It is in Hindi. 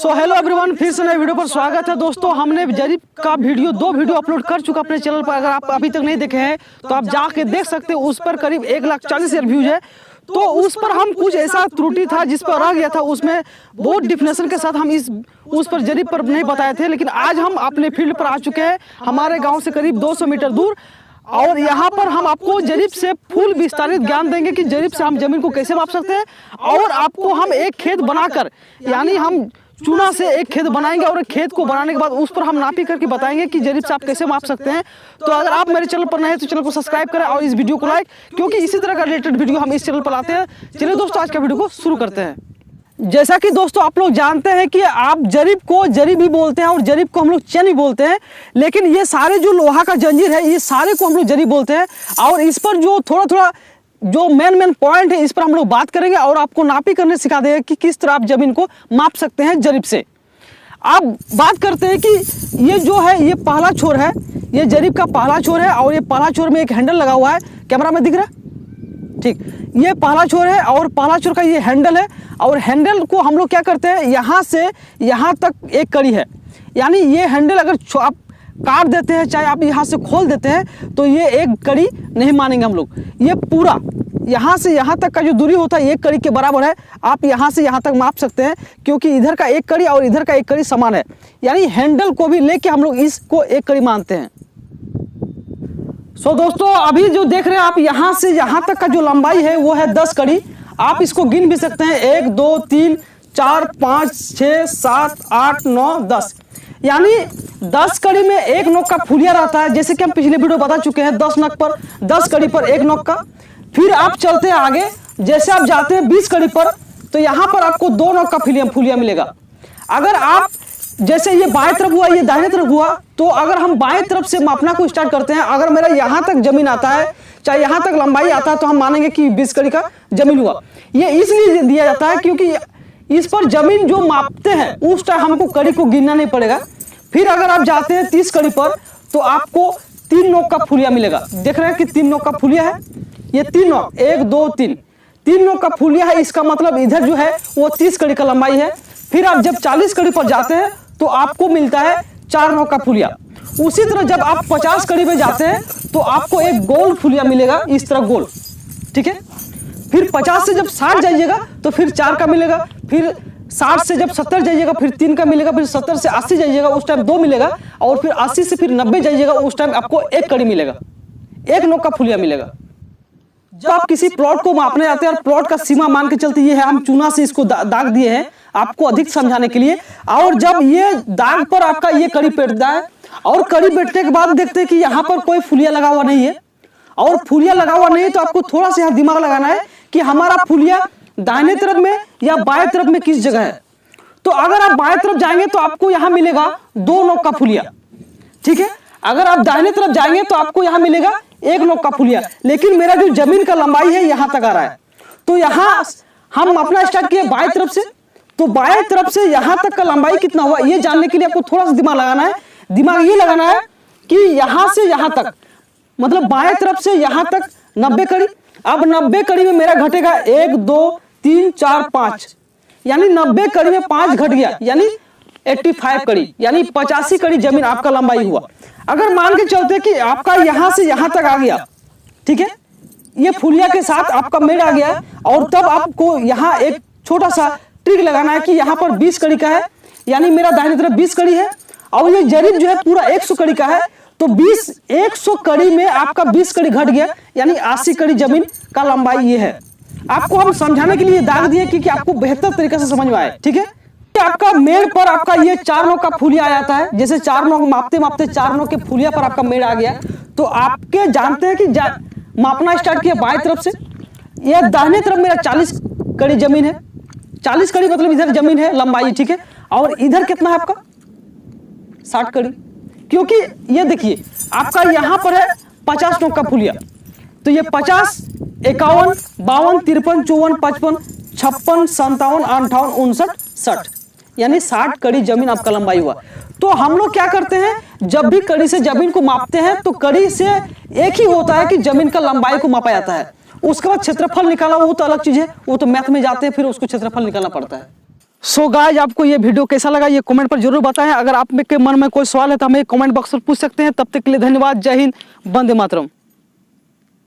सो हेलो एवरीवन, फिर से नए वीडियो पर स्वागत है। दोस्तों, हमने जरीब का दो वीडियो अपलोड कर चुका अपने चैनल पर। अगर आप अभी तक नहीं देखे हैं तो आप जाके देख सकते हो। उस पर करीब 1,40,000 व्यूज है। तो उस पर हम कुछ ऐसा त्रुटि था जिस पर रह गया था, उसमें बहुत डिफिनेशन के साथ हम उस पर जरीब पर नहीं बताए थे। लेकिन आज हम अपने फील्ड पर आ चुके हैं, हमारे गाँव से करीब 200 मीटर दूर, और यहाँ पर हम आपको जरीब से फुल विस्तारित ज्ञान देंगे कि जरीब से हम जमीन को कैसे माप सकते हैं। और आपको हम एक खेत बनाकर, यानी हम चूना से एक खेत बनाएंगे और एक खेत को बनाने के बाद उस पर हम नापी करके बताएंगे कि जरीब से आप कैसे माप सकते हैं। तो अगर आप मेरे चैनल पर नए हैं तो चैनल को सब्सक्राइब करें और इस वीडियो को लाइक, क्योंकि इसी तरह का रिलेटेड वीडियो हम इस चैनल पर लाते हैं। चलिए दोस्तों, आज का वीडियो को शुरू करते हैं। जैसा कि दोस्तों आप लोग जानते हैं कि आप जरीब को जरीब भी बोलते हैं और जरीब को हम लोग चैन भी बोलते हैं, लेकिन ये सारे जो लोहा का जंजीर है ये सारे को हम लोग जरीब बोलते हैं। और इस पर जो थोड़ा जो मेन पॉइंट है इस पर हम लोग बात करेंगे और आपको नापी करने सिखा देंगे कि किस तरह आप जमीन को माप सकते हैं जरीब से। आप बात करते हैं कि ये जो है ये पहला छोर है, ये जरीब का पहला छोर है और ये पहला छोर में एक हैंडल लगा हुआ है। कैमरा में दिख रहा है? ठीक, ये पहला छोर है और पहला छोर का ये हैंडल है। और हैंडल को हम लोग क्या करते हैं, यहाँ से यहाँ तक एक कड़ी है, यानी ये हैंडल अगर आप काट देते हैं, चाहे आप यहाँ से खोल देते हैं, तो ये एक कड़ी नहीं मानेंगे हम लोग। ये पूरा यहाँ से यहाँ तक का जो दूरी होता है एक कड़ी के बराबर है। आप यहाँ से यहाँ तक माप सकते हैं, क्योंकि इधर का एक कड़ी और इधर का एक कड़ी समान है, यानी हैंडल को भी लेके हम लोग इसको एक कड़ी मानते हैं। सो दोस्तों, अभी जो देख रहे हैं आप, यहाँ से यहाँ तक का जो लंबाई है वो है 10 कड़ी। आप इसको गिन भी सकते हैं, 1 2 3 4 5 6 7 8 9 10, यानी 10 कड़ी में एक नोक का फुलिया रहता है। जैसे कि हम पिछले वीडियो बता चुके हैं, 10 नोक पर 10 कड़ी पर एक नोक का। फिर आप चलते हैं आगे, जैसे आप जाते हैं 20 कड़ी पर, तो यहाँ पर आपको 2 नोक का फुलिया मिलेगा। अगर आप जैसे ये बाएं तरफ हुआ, ये दाहिने तरफ हुआ, तो अगर हम बाएं तरफ से मापना को स्टार्ट करते हैं, अगर मेरा यहाँ तक जमीन आता है, चाहे यहाँ तक लंबाई आता है, तो हम मानेंगे कि 20 कड़ी का जमीन हुआ। ये इसलिए दिया जाता है क्योंकि इस पर जमीन जो मापते हैं उस टाइम हमको कड़ी को गिनना नहीं पड़ेगा। फिर अगर आप जाते हैं 30 कड़ी पर, तो आपको 3 नोक का फुलिया मिलेगा। देख रहे हैं कि 3 नोक का फुलिया है, ये 3 नोक, 1 2 3 नोक का फुलिया है। इसका मतलब इधर जो है वो 30 कड़ी का लंबाई है। फिर आप जब 40 कड़ी पर जाते हैं तो आपको मिलता है 4 नोक का फुलिया। उसी तरह जब आप 50 कड़ी में जाते हैं तो आपको एक गोल फुलिया मिलेगा, इस तरह गोल, ठीक है। फिर 50 से जब 60 जाइएगा तो फिर 4 का मिलेगा। फिर 60 से जब 70 जाइएगा फिर 3 का मिलेगा। फिर 70 से 80 जाइएगा उस टाइम 2 मिलेगा। और फिर 80 से फिर 90 जाइएगा उस टाइम आपको एक कड़ी मिलेगा, एक नोक का फुलिया मिलेगा। जब आप किसी प्लॉट को मापने जाते हैं और प्लॉट का सीमा मान के चलते, ये है हम चूना से इसको दाग दिए हैं आपको अधिक समझाने के लिए। और जब ये दाग पर आपका ये कड़ी बैठता है और कड़ी बैठने के बाद देखते हैं कि यहाँ पर कोई फुलिया लगा हुआ नहीं है, और फुलिया लगा हुआ नहीं है, तो आपको थोड़ा सा यहाँ दिमाग लगाना है कि हमारा फुलिया दाहिने तरफ में या बाएं तरफ में किस जगह है। तो अगर आप बाएं तरफ जाएंगे तो आपको यहाँ मिलेगा 2 नोक का फुलिया, ठीक है। अगर आप दाहिने तरफ जाएंगे तो आपको यहाँ मिलेगा 1 नोक का फुलिया। लेकिन मेरा जो जमीन का लंबाई है यहाँ तक आ रहा है, तो यहाँ हम अपना स्टार्ट किए बाएं तरफ से, तो बाएं तरफ से यहाँ तक का लंबाई कितना हुआ ये जानने के लिए आपको थोड़ा सा दिमाग लगाना है। दिमाग ये लगाना है कि यहाँ से यहाँ तक, मतलब बाएं तरफ से यहाँ तक 90 कड़ी। अब 90 कड़ी में मेरा घटेगा 1 2 3 4 5, यानी 90 कड़ी में 5 घट गया, यानी 85 कड़ी, यानी 85 कड़ी जमीन आपका लंबाई हुआ। अगर मान के चलते कि आपका यहाँ से यहाँ तक आ गया, ठीक है, ये फुलिया के साथ आपका मेड़ आ गया, और तब आपको यहाँ एक छोटा सा ट्रिक लगाना है कि यहाँ पर 20 कड़ी का है, यानी मेरा दाहिने तरफ 20 कड़ी है, और ये जरीब जो है पूरा 100 कड़ी का है। तो 100 कड़ी में आपका 20 कड़ी घट गया, यानी 80 कड़ी जमीन का लंबाई ये है। आपको हम समझाने के लिए दाग दिए क्योंकि आपको बेहतर तरीके से समझ में आए, ठीक है। आपका मेड़ पर आपका ये 4 नोक का फुलिया आ जाता है। जैसे 4 नोक मापते मापते 4 नोक के फुलिया पर आपका मेड़ आ गया, तो आपके जानते हैं कि मापना स्टार्ट किया बाएं तरफ से। यह दाहिने तरफ मेरा 40 कड़ी जमीन है, 40 कड़ी मतलब इधर जमीन है लंबाई, ठीक है। और इधर कितना है आपका 60 कड़ी, क्योंकि ये देखिए आपका यहाँ पर है 50 नोक का फुलिया, तो ये 50 51 52 53 54 55 56 57 58 59 60, यानी 60 कड़ी जमीन आपका लंबाई हुआ। तो हम लोग क्या करते हैं, जब भी कड़ी से जमीन को मापते हैं तो कड़ी से एक ही होता है कि जमीन का लंबाई को मापा जाता है। उसके बाद क्षेत्रफल निकाला वो तो अलग चीज है, वो तो मैथ में जाते हैं फिर उसको क्षेत्रफल निकालना पड़ता है। सो गाइस, आपको ये वीडियो कैसा लगा ये कमेंट पर जरूर बताएं। अगर आप के मन में कोई सवाल है तो हमें कमेंट बॉक्स पर पूछ सकते हैं। तब तक के लिए धन्यवाद। जय हिंद, वंदे मातरम।